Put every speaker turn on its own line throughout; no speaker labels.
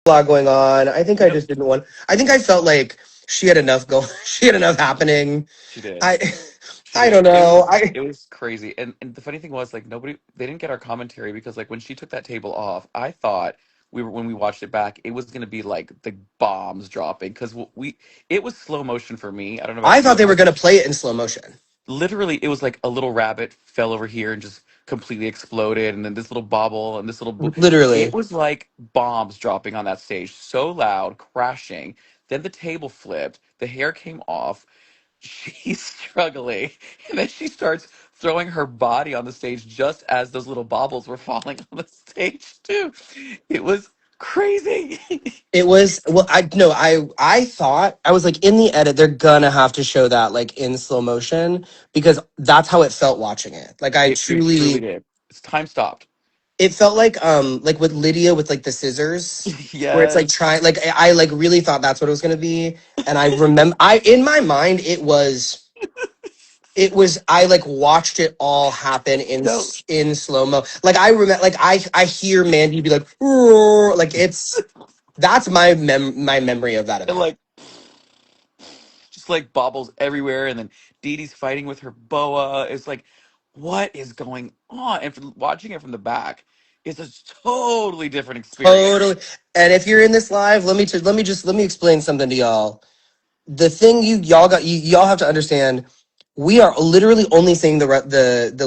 a lot going on. I think I just didn't want. I think I felt like she had enough going. She had enough happening.
She did.
I
She
I
did.
don't know. I
It was crazy. And the funny thing was like nobody they didn't get our commentary because like when she took that table off, I thought we were when we watched it back, it was gonna be like the bombs dropping because we it was slow motion for me. I don't know
I
about
thought
you.
they were gonna play it in slow motion.
Literally it was like a little rabbit fell over here and just completely exploded, and then this little bobble and this little it
Literally,
was like bombs dropping on that stage, so loud, crashing. Then the table flipped, the hair came off, she's struggling, and then she starts throwing her body on the stage just as those little baubles were falling on the stage too. It was crazy.
it was. Well, I no. I thought I was like in the edit. They're gonna have to show that like in slow motion because that's how it felt watching it. Like I
It truly
truly.
did. It's time stopped.
It felt like with Lydia with like the scissors where it's like
Yes.
trying like I like really thought that's what it was gonna be. And I remember I in my mind it was I like watched it all happen
No.
in slow mo. Like I remember like I hear Mandy be like "Roar," like it's that's my memory of that
And
event.
like just like baubles everywhere, and then Dee Dee's fighting with her boa. It's like, what is going on? And from watching it from the back, it's a totally different experience.
Totally. And if you're in this live, let me explain something to y'all. The thing y'all have to understand, we are literally only seeing the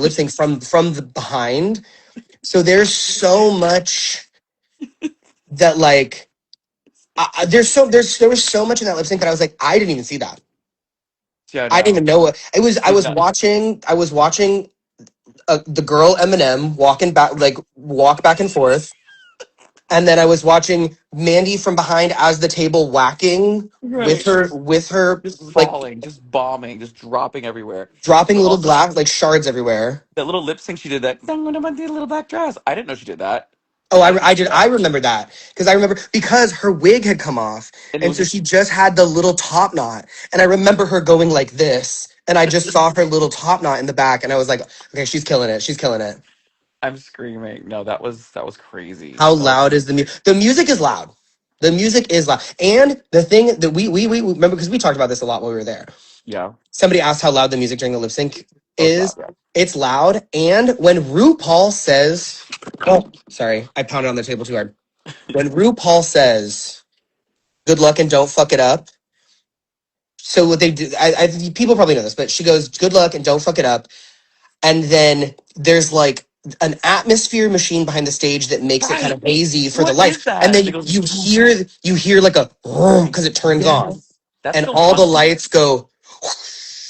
lip sync from the behind. So there's so much that like there was so much in that lip sync that I was like I didn't even see that.
Yeah,
I didn't
no,
even know what it was.
did not.
I was watching the girl Eminem walking back like walk back and forth, and then I was watching Mandy from behind as the table whacking
Right.
with her
Just
like
falling, just bombing, just dropping everywhere.
dropping
But
little
also
glass like shards everywhere.
that little lip sync she did, that little black dress. I didn't know she did that.
Oh,
I didn't know
I
she did
did. I
that.
remember that because I remember because her wig had come off,
And it
and
was
so
just
she just had the little top knot. And I remember her going like this, and I just saw her little top knot in the back, and I was like, okay, she's killing it. She's killing it.
I'm screaming. No, that was crazy.
How
That was
loud is the music? The music is loud. The music is loud, and the thing that we remember because we talked about this a lot when we were there.
yeah.
Somebody asked how loud the music during the lip sync
Oh, it's loud,
is.
yeah.
It's loud, and when RuPaul says, "Oh, sorry, I pounded on the table too hard." When RuPaul says, "Good luck and don't fuck it up." So what they do, people probably know this, but she goes, "Good luck and don't fuck it up," and then there's like an atmosphere machine behind the stage that makes it kind
Right.
of hazy for the
What is
lights, and
that?
then
And it goes,
you hear like a because it turns on,
yes. That's
and
the
all the
one.
lights go,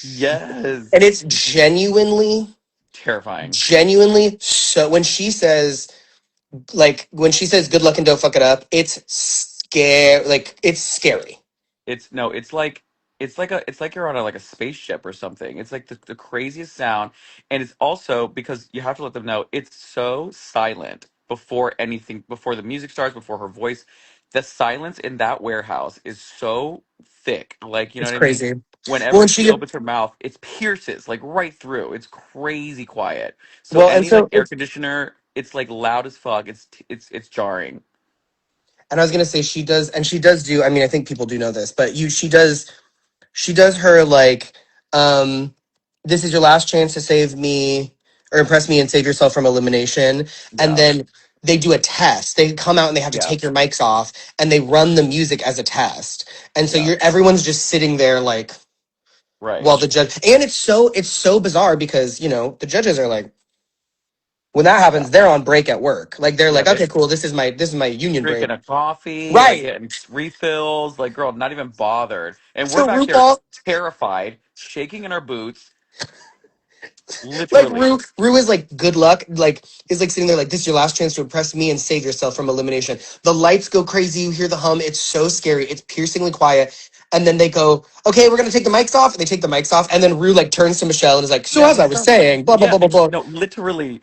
Yes.
and it's
Terrifying.
genuinely. So when she says "Good luck and don't fuck it up," it's scary.
It's no, it's like you're on a like a spaceship or something. It's like the craziest sound, and it's also because you have to let them know it's so silent before anything, before the music starts, before her voice. The silence in that warehouse is so thick, like you know
It's
what I mean.
crazy. Well,
Whenever
and
she
she
opens her mouth, it pierces like right through. It's crazy quiet. So
well, and
any like
so
air
it's
conditioner, it's like loud as fuck. It's jarring.
and I was gonna say she does do. I mean, I think people do know this, but she does her like um this is your last chance to save me or impress me and save yourself from elimination, and
Yeah,
then they do a test. They come out and they have to
yeah,
take your mics off and they run the music as a test, and so
yeah.
everyone's just sitting there like
Right.
while the judge, and it's so bizarre because the judges are like, when that
Yeah,
happens they're on break at work, like they're
yeah.
like,
They
okay, cool, this is my union break.
drinking a coffee, like
Right.
getting refills, like girl, not even bothered. And we're
So
back there
RuPaul,
terrified, shaking in our boots,
like
literally.
Ru is like, good luck, like is like sitting there like, this is your last chance to impress me and save yourself from elimination. The lights go crazy, you hear the hum, it's so scary, it's piercingly quiet, and then they go, okay, we're gonna take the mics off, and they take the mics off, and then Ru like turns to Michelle and is like, so
Yeah,
as I was
so
saying, blah blah
yeah,
blah blah blah.
no, literally,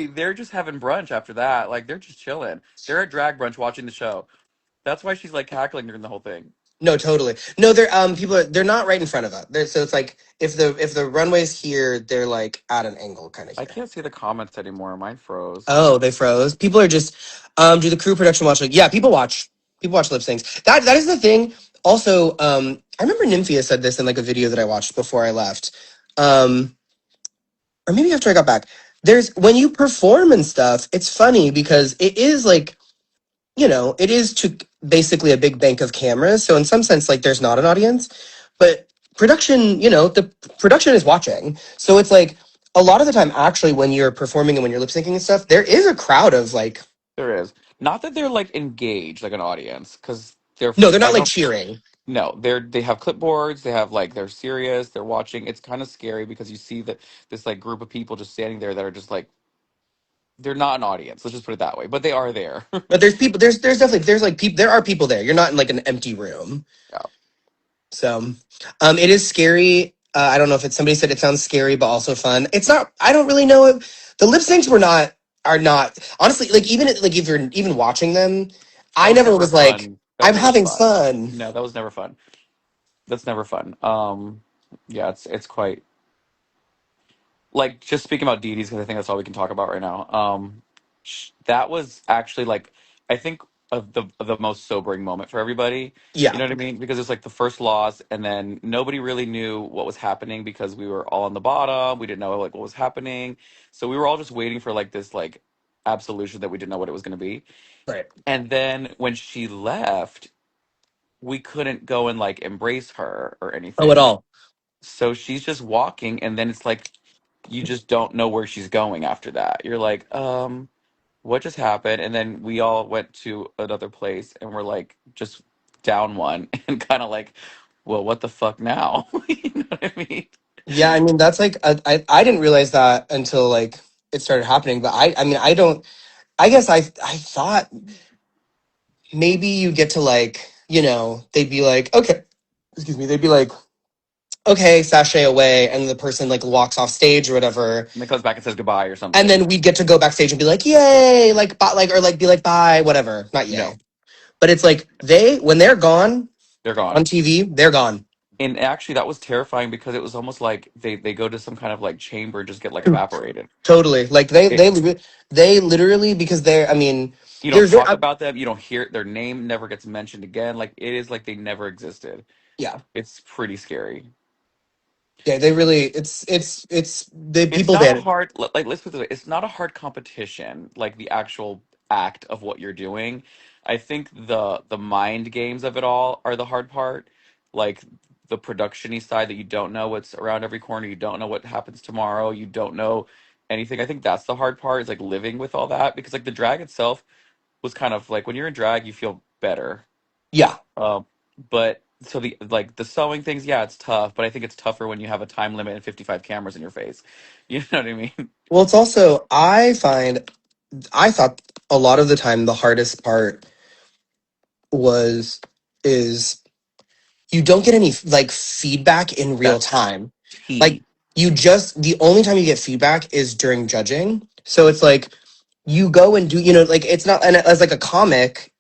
they're just having brunch after that. Like they're just chilling. They're at drag brunch watching the show. That's why she's like cackling during the whole thing.
No, totally. No, they're people are they're not right in front of us. So it's like if the runway's here, they're like at an angle kind of
I
here.
can't see the comments anymore. Mine froze.
Oh, they froze. People are just do the crew production watch, like, yeah, people watch lip syncs. That is the thing. Also, I remember Nymphia said this in like a video that I watched before I left. Or maybe after I got back. There's when you perform and stuff, it's funny because it is like, it is to basically a big bank of cameras. So in some sense, like there's not an audience, but production, the production is watching. So it's like a lot of the time, actually, when you're performing and when you're lip syncing and stuff, there is a crowd of like,
There is. Not that they're like engaged like an audience, because
no, they're
I
not like
don't.
cheering,
No, they have clipboards. They have like they're serious. They're watching. It's kind of scary because you see that this like group of people just standing there that are just like they're not an audience. Let's just put it that way, but they are there.
but there's people. There's definitely there's like people. There are people there. You're not in like an empty room.
Yeah,
So, it is scary. I don't know if it's somebody said it sounds scary, but also fun. It's not. I don't really know if the lip syncs are not honestly like like if you're even watching them,
that
I
was
never
never
was like
fun. That was
I'm
never
having
fun.
fun.
No, that was never fun. That's never fun. Yeah, it's quite like just speaking about deities because I think that's all we can talk about right now. That was actually like I think of the most sobering moment for everybody. You
Yeah,
know what I mean? Because it's like the first loss, and then nobody really knew what was happening because we were all on the bottom. We didn't know like what was happening, so we were all just waiting for like this like absolution that we didn't know what it was going to be.
right.
And then when she left, we couldn't go and like embrace her or
Oh, at
anything.
all.
So she's just walking, and then it's like you just don't know where she's going after that. You're like, what just happened? And then we all went to another place and we're like just down one and kind of like, well, what the fuck now? You know what I mean?
Yeah, I mean that's like I didn't realize that until like it started happening. But I mean I don't. I guess I thought maybe you get to like they'd be like okay, excuse me, they'd be like okay, sashay away, and the person like walks off stage or whatever,
And then comes back and says goodbye or
and
something.
then we'd get to go backstage and be like, yay, like, like, or like, be like, bye, whatever, not yay,
No,
but it's like when they're gone
they're gone.
on TV, they're gone.
And actually, that was terrifying because it was almost like they go to some kind of like chamber and just get like evaporated.
Totally, like
It,
they literally because they're, I mean,
you don't
they're
talk about them. You don't hear their name never gets mentioned again. Like it is like they never existed.
yeah,
It's pretty scary.
yeah, they really, it's the
It's
people
not a
that,
hard like let's put it this way, it's not a hard competition like the actual act of what you're doing. I think the mind games of it all are the hard part. Like the production-y side that you don't know what's around every corner, you don't know what happens tomorrow, you don't know anything. I think that's the hard part is like living with all that because like the drag itself was kind of like when you're in drag you feel better.
yeah.
Um, but so the like the sewing things, yeah, it's tough, but I think it's tougher when you have a time limit and 55 cameras in your face. You know what I mean?
Well, it's also I thought a lot of the time the hardest part was is you don't get any like feedback in real
That's
time. Like
T.
the only time you get feedback is during judging. So it's like you go and do, like it's not, and as like a comic,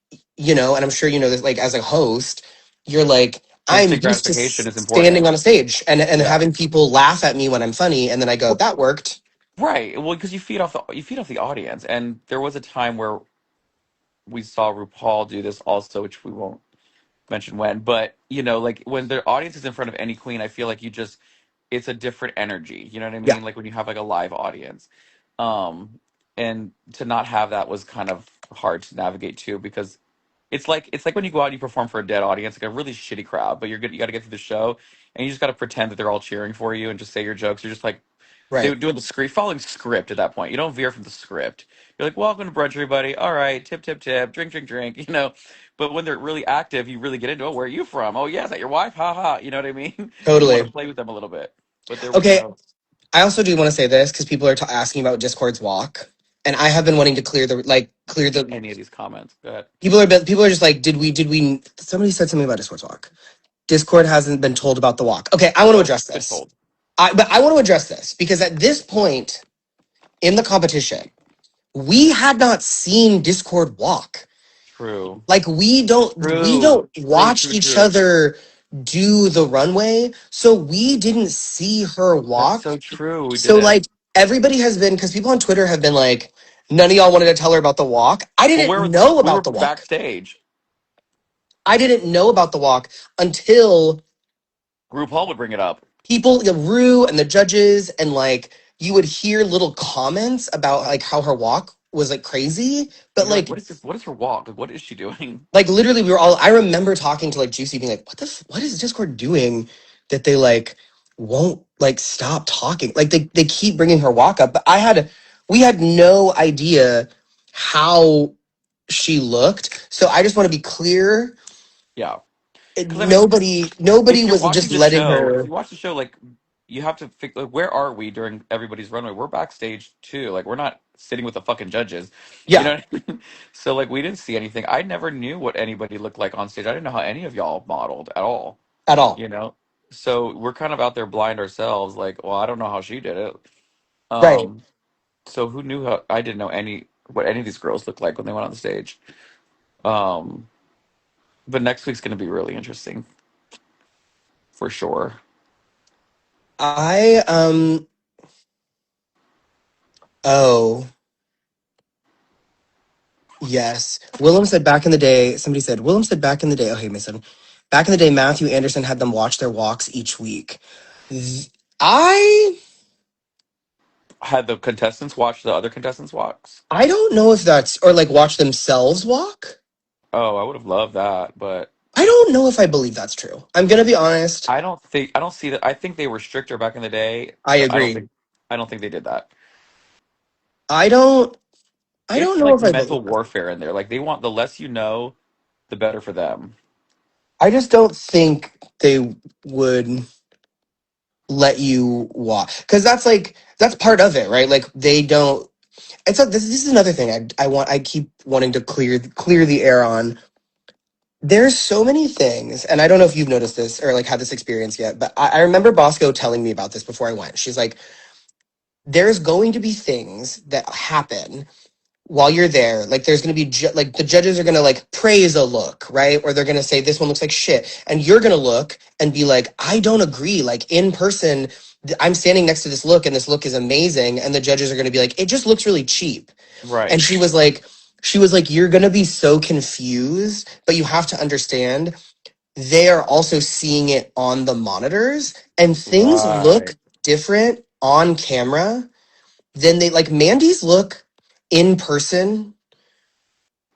and I'm sure you know this, like as a host, you're like, I'm
Instant
used to
gratification is
standing
important.
on a stage and
Yeah.
having people laugh at me when I'm funny, and then I go,
Well,
that worked.
right. Well, because you feed off the audience, and there was a time where we saw RuPaul do this also, which we won't mention when, but you know, like when the audience is in front of any queen, I feel like you just it's a different energy. You know what I
Yeah,
mean? Like when you have like a live audience. Um, and to not have that was kind of hard to navigate too because it's like when you go out and you perform for a dead audience, like a really shitty crowd, but you're good. You got to get through the show, and you just got to pretend that they're all cheering for you and just say your jokes. You're just like they
right,
were doing the script, following script at that point. You don't veer from the script. You're like, "Welcome to brunch, everybody. All right, tip, tip, tip, drink, drink, drink." You know, but when they're really active, you really get into it. Where are you from? Oh, yeah, is that your wife? Ha ha. You know what I mean? You want to
totally.
play with them a little bit, but there was
Okay,
no
I also do want to say this because people are asking about Discord's walk, and I have been wanting to clear
see
the
any of these comments. Go ahead.
people are just like, did we? Somebody said something about Discord's walk. Discord hasn't been told about the walk. Okay, I want to
No,
address
it's been
this.
told.
But I want to address this because at this point in the competition, we had not seen Discord walk.
True.
Like we
True.
don't
True.
watch
True.
each
True.
other do the runway, so we didn't see her
That's
walk.
so true. We
So
didn't.
like everybody has been, because people on Twitter have been like, none of y'all wanted to tell her about the walk. I
Well,
didn't
where was
know
we were
about the walk.
backstage.
I didn't know about the walk until
RuPaul would bring it up.
people, the Rue and the judges, and like you would hear little comments about like how her walk was like crazy, but
You're like, what is this? What is her walk? Like, what is she doing?
like literally we were all, I remember talking to like Juicy being like, what is Discord doing that they like won't like stop talking, like they keep bringing her walk up, but we had no idea how she looked, so I just want to be clear,
Yeah. Because I mean,
nobody
if you're
was
watching
just
the
letting
show, if
her.
you watch the show, like you have to figure like, where are we during everybody's runway? We're backstage too. Like we're not sitting with the fucking judges. You
Yeah,
know what I mean? So like we didn't see anything. I never knew what anybody looked like on stage. I didn't know how any of y'all modeled at all.
at all.
You know? So we're kind of out there blind ourselves, like, well, I don't know how she did it.
Right.
Um, so who knew how I didn't know what any of these girls looked like when they went on the stage. Um, but next week's gonna be really interesting for sure.
I oh yes. Willem said back in the day, somebody said, Willem said back in the day, oh hey Mason. Back in the day, Matthew Anderson had them watch their walks each week. Th- I
Had the contestants watch the other contestants walks?
I don't know if that's, or like watch themselves walk.
Oh, I would have loved that, but
I don't know if I believe that's true. I'm gonna be honest.
I don't see that. I think they were stricter back in the day,
I
but
agree.
I don't think they did that.
I don't I don't
It's
know
like
if I believe
mental
that.
warfare in there. Like they want the less you know, the better for them.
I just don't think they would let you walk, because that's like that's part of it, right? Like they don't. It's a, this is another thing I keep wanting to clear the air on. There's so many things, and I don't know if you've noticed this or like had this experience yet, but I remember Bosco telling me about this before I went. She's like, there's going to be things that happen while you're there. Like there's going to be like the judges are going to like praise a look, right? Or they're going to say this one looks like shit, and you're going to look and be like, I don't agree. Like in person, I'm standing next to this look, and this look is amazing, and the judges are going to be like, it just looks really cheap. And
Right.
she was like, you're going to be so confused, but you have to understand they are also seeing it on the monitors, and things look
Right.
different on camera than they, like Mandy's look in person.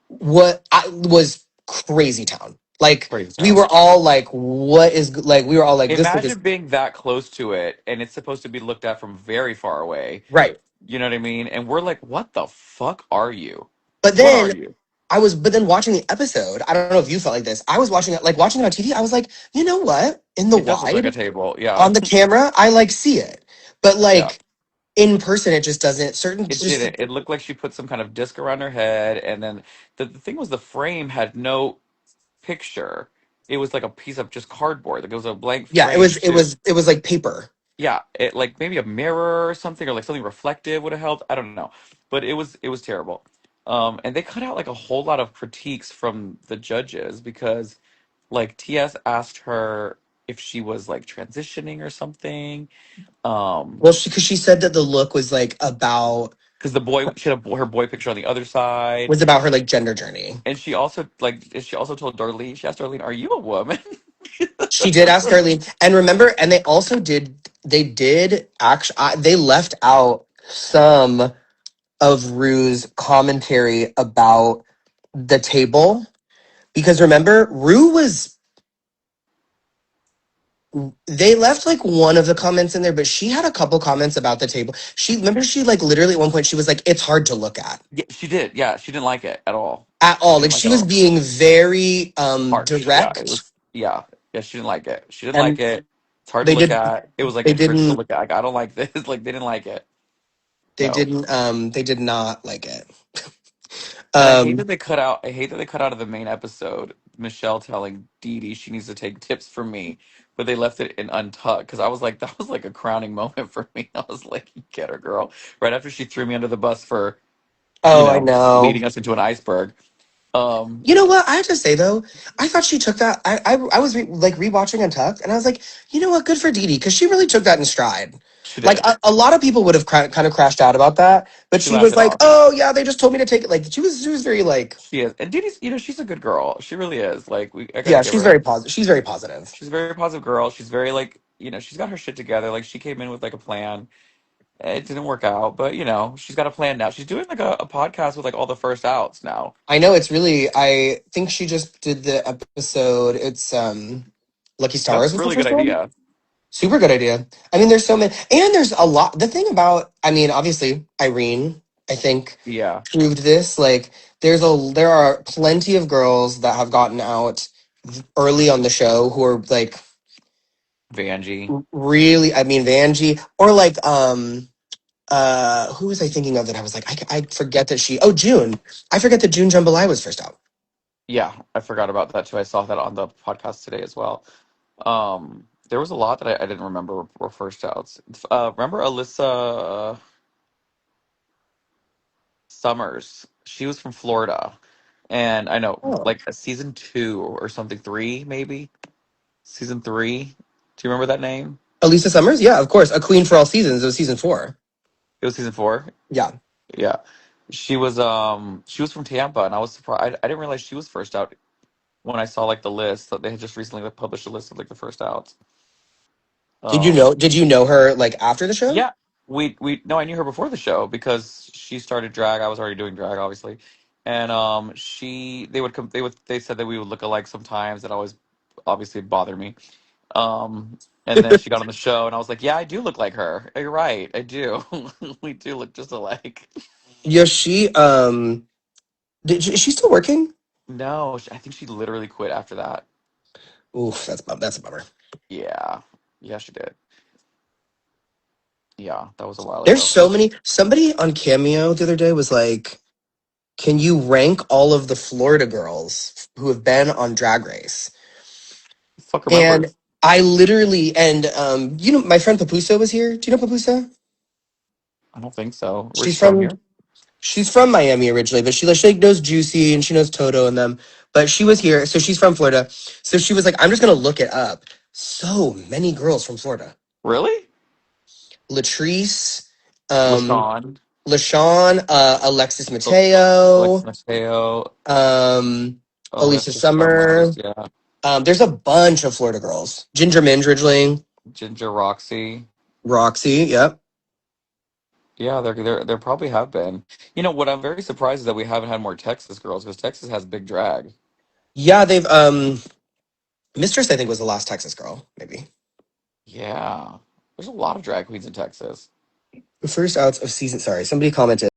What I was crazy town. Like
Praise
we
town.
were all like, what is like we were all like, this look is
Imagine being that close to it and it's supposed to be looked at from very far away.
right.
You know what I mean? And we're like, what the fuck are you?
But
What are
then
you?
but then watching the episode, I don't know if you felt like this. I was watching it, like watching it on TV. I was like, you know what? In the
It does look like a
wide,
table. Yeah.
on the camera, I like see it. But
Yeah.
like in person, it just doesn't. Certain
It
just
didn't. It looked like she put some kind of disc around her head, and then the thing was the frame had no picture. It was like a piece of just cardboard. Like it was a blank
yeah,
frame too.
it was like paper.
Yeah, it like maybe a mirror or something, or like something reflective would have helped. I don't know, but it was terrible. And they cut out like a whole lot of critiques from the judges because like TS asked her if she was like transitioning or something.
Well, because she said that the look
Because the boy she had her boy picture on the other side.
was about her like gender journey.
And she also told Darlene, she asked Darlene, "Are you a woman?"
She did ask Darlene, and remember, and they also did actually they left out some of Rue's commentary about the table, because remember, Rue was they left like one of the comments in there, but she had a couple comments about the table. She remember she like literally at one point she was like, it's hard to look
Yeah, she did. Yeah, she didn't like it at all.
at all.
She
Like
didn't like
she
it at
was
all.
being very
Harsh. Yeah, it
direct,
was. Yeah, yeah. She didn't like it. She didn't like
and
it. It's hard to
they
look
did
at. It was like
they
a cringe to
didn't
look at. Like, I don't like this. Like they didn't like it. No.
they did not like it.
And I hate that
Um
they cut out. I hate that they cut out of the main episode Michelle telling Dee Dee she needs to take tips from me, but they left it in untucked because I was like, that was like a crowning moment for me. I was like, you get her, girl. Right after she threw me under the bus for,
oh, I know.
leading us into an iceberg. Um,
You know what? I have to say though, I thought she took that. I was like rewatching Untucked, and I was like, you know what? Good for Dee Dee because she really took that in stride.
she
Like
did.
a lot of people would have kind of crashed out about that, but
She
she
laughed
was
it
like,
off.
"Oh yeah, they just told me to take it." Like she was very like,
She is, and Dee Dee's, she's a good girl. She really is. Like I gotta
yeah,
give
she's
her.
very positive. She's very positive.
She's a very positive girl. She's very like, she's got her shit together. Like she came in with like a plan. It didn't work out, but she's got a plan now. She's doing like a podcast with like all the first outs now.
I know it's really. I think she just did the episode. It's Lucky Stars
That's a
was the
really good
first one.
idea.
Super good idea. I mean, there's so many, and there's a lot. The thing about, I mean, obviously, Irene, I think,
Yeah,
proved this. Like, there are plenty of girls that have gotten out early on the show who are like
Vanjie.
really. I mean, Vanjie or like who was I thinking of that I was like I forget that she. Oh, June. I forget that June Jambalaya was first out.
Yeah, I forgot about that too. I saw that on the podcast today as well. There was a lot that I didn't remember were first outs. Remember Alyssa Summers? She was from Florida, and I know
Oh,
like a season two or something, three maybe season three. Do you remember that name?
Elisa Summers. Yeah, of course. A Queen for All Seasons. It was season 4.
It was season four.
Yeah.
Yeah, she was from Tampa, and I was surprised. I didn't realize she was first out when I saw like the list that they had just recently like, published a list of like the first outs.
Did you
Um,
know? Did you know her like after the show?
yeah, we no, I knew her before the show because she started drag. I was already doing drag, obviously, and they would come. They said that we would look alike sometimes. That always obviously bothered me. And then she got on the show, and I was like, yeah, I do look like her. You're right, I do. We do look just alike.
Yeah, is she still working?
No, I think she literally quit after that.
Oof, that's a bummer.
Yeah, yeah, she did. Yeah, that was a while
There's
ago.
so many. Somebody on Cameo the other day was like, "Can you rank all of the Florida girls who have been on Drag Race?"
Fuck
And
remembers.
I literally and my friend Papusa was here. Do you know Papusa?
I don't think so. Where's
She's
she from
from
here?
she's from Miami originally, but she knows Juicy and she knows Toto and them. But she was here, so she's from Florida. So she was like, "I'm just gonna look it up." So many girls from Florida.
Really?
Latrice, um,
LaShawn,
LaShawn, Alexis
Al- Alex
Mateo,
Mateo,
um, Alicia
Alicia
Summer.
Summers, yeah,
There's a bunch of Florida girls. Ginger Minge, Ridgeling,
Ginger Roxy.
Roxy. Yep.
Yeah, there probably have been. What I'm very surprised is that we haven't had more Texas girls because Texas has big drag.
Yeah, they've Mistress I think was the last Texas girl, maybe.
Yeah, there's a lot of drag queens in Texas.
First outs of season. Sorry, somebody commented.